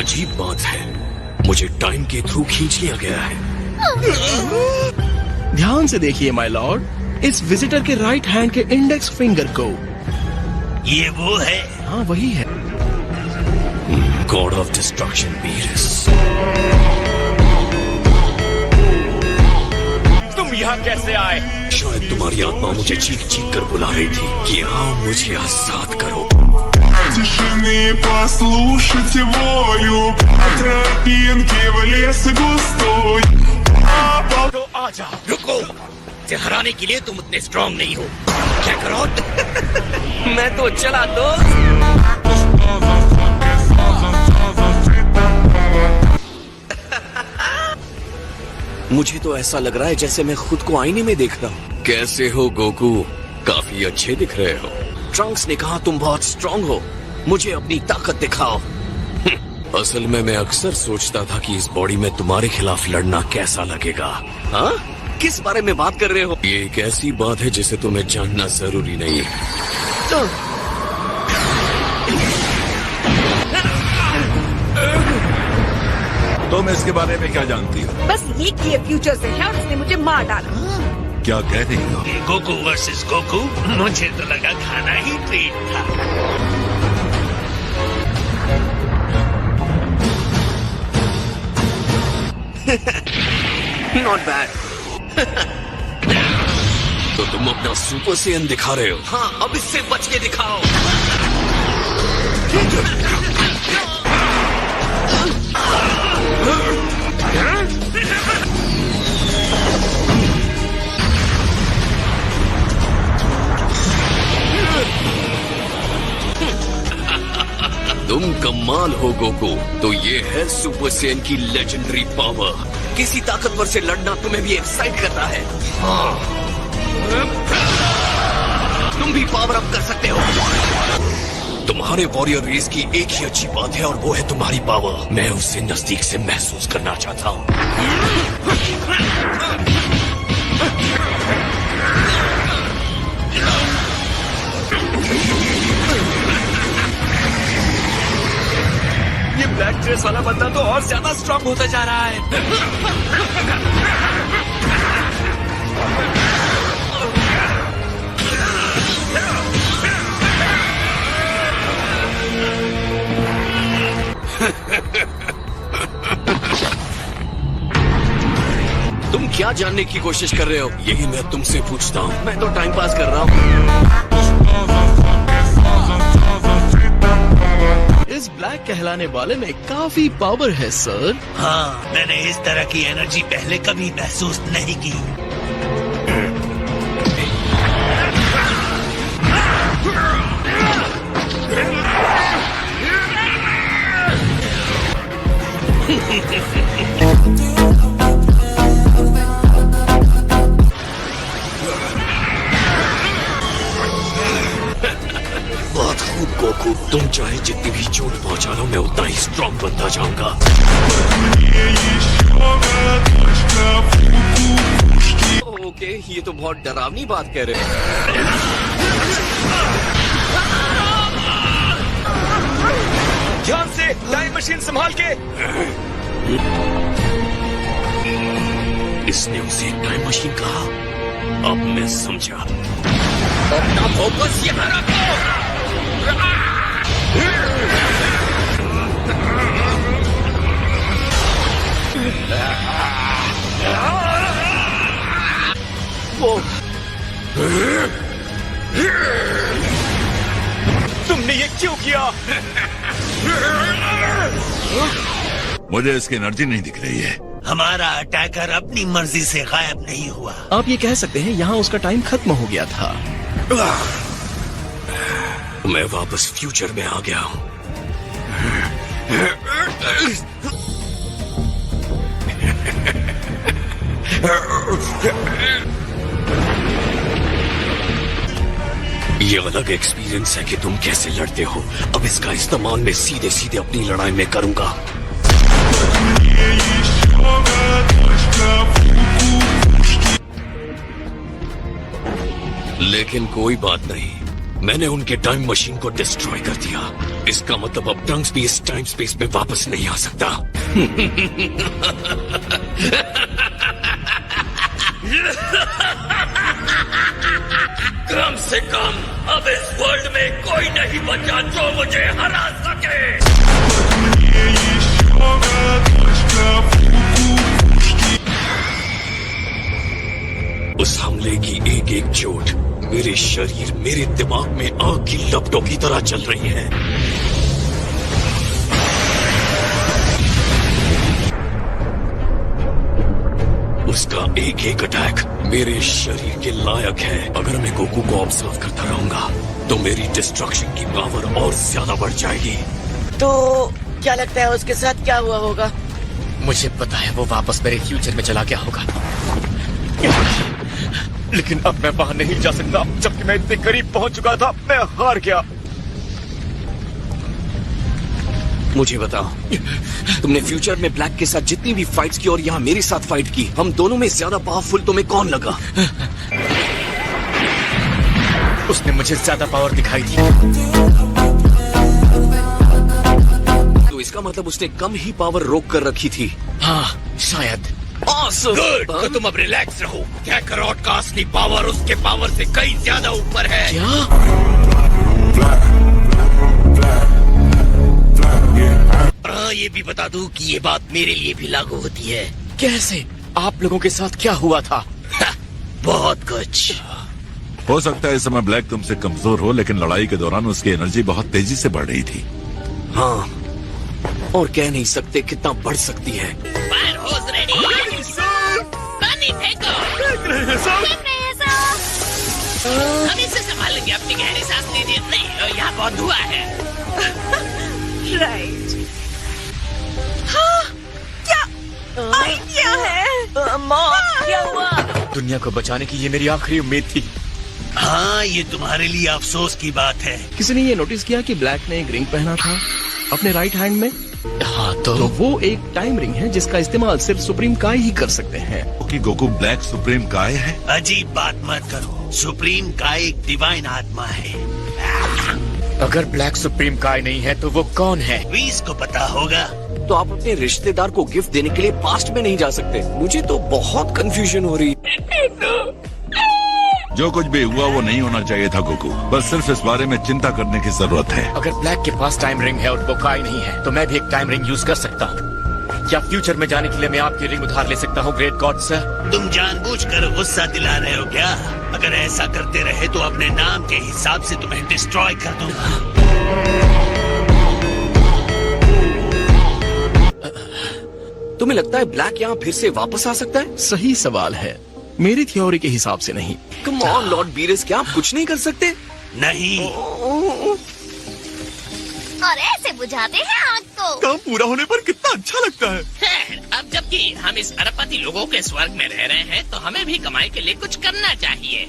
अजीब बात है, मुझे टाइम के थ्रू खींच लिया गया है। ध्यान से देखिए माय लॉर्ड, इस विजिटर के राइट हैंड के इंडेक्स फिंगर को। ये वो है? हाँ वही है। God of destruction Beerus. तुम यहाँ कैसे आए? शायद तुम्हारी आत्मा मुझे चीख चीख कर बुला रही थी कि हाँ मुझे आजाद करो। Тишины послушайте волю, тропинки в лес густой. तो आजा। रुको, इसे हराने के लिए तुम उतने स्ट्रांग नहीं हो। क्या करो? मैं तो चला दो। मुझे तो ऐसा लग रहा है जैसे मैं खुद को आईने में देख रहा हूँ। कैसे हो गोकू? काफी अच्छे दिख रहे हो। ट्रंक्स ने कहा तुम बहुत स्ट्रांग हो, मुझे अपनी ताकत दिखाओ। असल में मैं अक्सर सोचता था कि इस बॉडी में तुम्हारे खिलाफ लड़ना कैसा लगेगा। हाँ, किस बारे में बात कर रहे हो? ये एक ऐसी बात है जिसे तुम्हें जानना जरूरी नहीं है। तुम इसके बारे में क्या जानती हो? बस ये कि ये फ्यूचर से है और उसने मुझे मार डाला। क्या कह रही हो? गोकू वर्सेस गोकू, मुझे तो लगा खाना ही ट्रीट था। Not bad. तो तुम अपना सुपर सेयन दिखा रहे हो? हाँ, अब इससे बच के दिखाओ। तुम कमाल हो गोकू। तो ये है सुपर सेयन की लेजेंडरी पावर। किसी ताकतवर से लड़ना तुम्हें भी एक्साइट करता है। हाँ। तुम भी पावर अप कर सकते हो। तुम्हारे वॉरियर रेस की एक ही अच्छी बात है और वो है तुम्हारी पावर। मैं उसे नजदीक से महसूस करना चाहता हूँ। ये ब्लैक ड्रेस वाला बंदा तो और ज्यादा स्ट्रांग होता जा रहा है। तुम क्या जानने की कोशिश कर रहे हो? यही मैं तुमसे पूछता हूँ। मैं तो टाइम पास कर रहा हूँ। इस ब्लैक कहलाने वाले में काफी पावर है सर। हाँ, मैंने इस तरह की एनर्जी पहले कभी महसूस नहीं की। बहुत खूब गोकू, तुम चाहे जितनी भी चोट पहुंचा लो, मैं उतना ही स्ट्रॉन्ग बनता जाऊंगा। ओके, ये तो बहुत डरावनी बात कह रहे हो। ध्यान से, टाइम मशीन संभाल के। इसने उसे टाइम मशीन कहा। अब मैं समझा। अपना फोकस यहाँ रखो। तुमने ये क्यों किया? मुझे इसकी एनर्जी नहीं दिख रही है। हमारा अटैकर अपनी मर्जी से गायब नहीं हुआ। आप ये कह सकते हैं यहाँ उसका टाइम खत्म हो गया था। मैं वापस फ्यूचर में आ गया हूँ। ये अलग एक्सपीरियंस है कि तुम कैसे लड़ते हो। अब इसका इस्तेमाल मैं सीधे सीधे अपनी लड़ाई में करूंगा। लेकिन कोई बात नहीं, मैंने उनके टाइम मशीन को डिस्ट्रॉय कर दिया। इसका मतलब अब ट्रंक्स भी इस टाइम स्पेस में वापस नहीं आ सकता। कम से कम अब इस वर्ल्ड में कोई नहीं बचा जो मुझे हरा सके। Мне еще годочка фу-фу-фушки. उस हमले की एक एक चोट मेरे शरीर, मेरे दिमाग में आग की लपटों की तरह चल रही है। उसका एक एक अटैक मेरे शरीर के लायक है। अगर मैं गोकू को ऑब्जर्व करता रहूंगा तो मेरी डिस्ट्रक्शन की पावर और ज्यादा बढ़ जाएगी। तो क्या लगता है उसके साथ क्या हुआ होगा? मुझे पता है वो वापस मेरे फ्यूचर में चला गया होगा, लेकिन अब मैं वहां नहीं जा सकता। जबकि मैं इतने करीब पहुंच चुका था, मैं हार गया। मुझे बताओ, तुमने फ्यूचर में ब्लैक के साथ जितनी भी फाइट्स की और यहाँ मेरे साथ फाइट की, हम दोनों में ज्यादा पावरफुल तुम्हें कौन लगा? उसने मुझे ज्यादा पावर दिखाई दी। तो इसका मतलब उसने कम ही पावर रोक कर रखी थी। हाँ, शायद। Awesome! गुड, तो तुम अब रिलैक्स रहो। कैकरॉट का असली पावर उसके पावर से कई ज्यादा ऊपर है। क्या? हाँ, ये भी बता दूं कि ये बात मेरे लिए भी लागू होती है। कैसे? आप लोगों के साथ क्या हुआ था? बहुत कुछ। हो सकता है इस समय ब्लैक तुमसे कमजोर हो, लेकिन लड़ाई के दौरान उसकी एनर्जी बहुत तेजी से बढ़ रही थी। हाँ, और कह नहीं सकते कितना बढ़ सकती है। Fire hose ready. पानी फेंको। हम इसे संभाल लेंगे। अपनी गहरी सांस लीजिए। नहीं, यहाँ बहुत धुआं है। राइट। हाँ, क्या आइडिया है? क्या हुआ? दुनिया को बचाने की ये मेरी आखिरी उम्मीद थी। हाँ, ये तुम्हारे लिए अफसोस की बात है। किसी ने ये नोटिस किया कि ब्लैक ने एक रिंग पहना था अपने राइट हैंड में? हाँ, तो वो एक टाइम रिंग है जिसका इस्तेमाल सिर्फ सुप्रीम काय ही कर सकते हैं। कि गोकू ब्लैक सुप्रीम काय है? अजीब बात मत करो। सुप्रीम का एक डिवाइन आत्मा है। अगर ब्लैक सुप्रीम काय नहीं है तो वो कौन है? वीस को पता होगा। तो आप अपने रिश्तेदार को गिफ्ट देने के लिए पास्ट में नहीं जा सकते। मुझे तो बहुत कंफ्यूजन हो रही है। जो कुछ भी हुआ वो नहीं होना चाहिए था गोकू। बस सिर्फ इस बारे में चिंता करने की जरूरत है। अगर ब्लैक के पास टाइम रिंग है और वो काय नहीं है, तो मैं भी एक टाइम रिंग यूज कर सकता हूँ। क्या फ्यूचर में जाने के लिए मैं आपकी रिंग उधार ले सकता हूँ, ग्रेट गॉड सर? तुम जानबूझकर गुस्सा दिला रहे हो क्या? अगर ऐसा करते रहे तो अपने नाम के हिसाब से तुम्हें डिस्ट्रॉय कर दूंगा। तुम्हें लगता है ब्लैक यहाँ फिर से वापस आ सकता है? सही सवाल है, मेरी थ्योरी के हिसाब से नहीं। कम ऑन लॉर्ड बीरस, क्या आप कुछ नहीं कर सकते? नहीं। और ऐसे बुझाते हैं आग को। काम पूरा होने पर कितना अच्छा लगता है। अब जबकि हम इस अरबपति लोगों के स्वर्ग में रह रहे हैं, तो हमें भी कमाई के लिए कुछ करना चाहिए।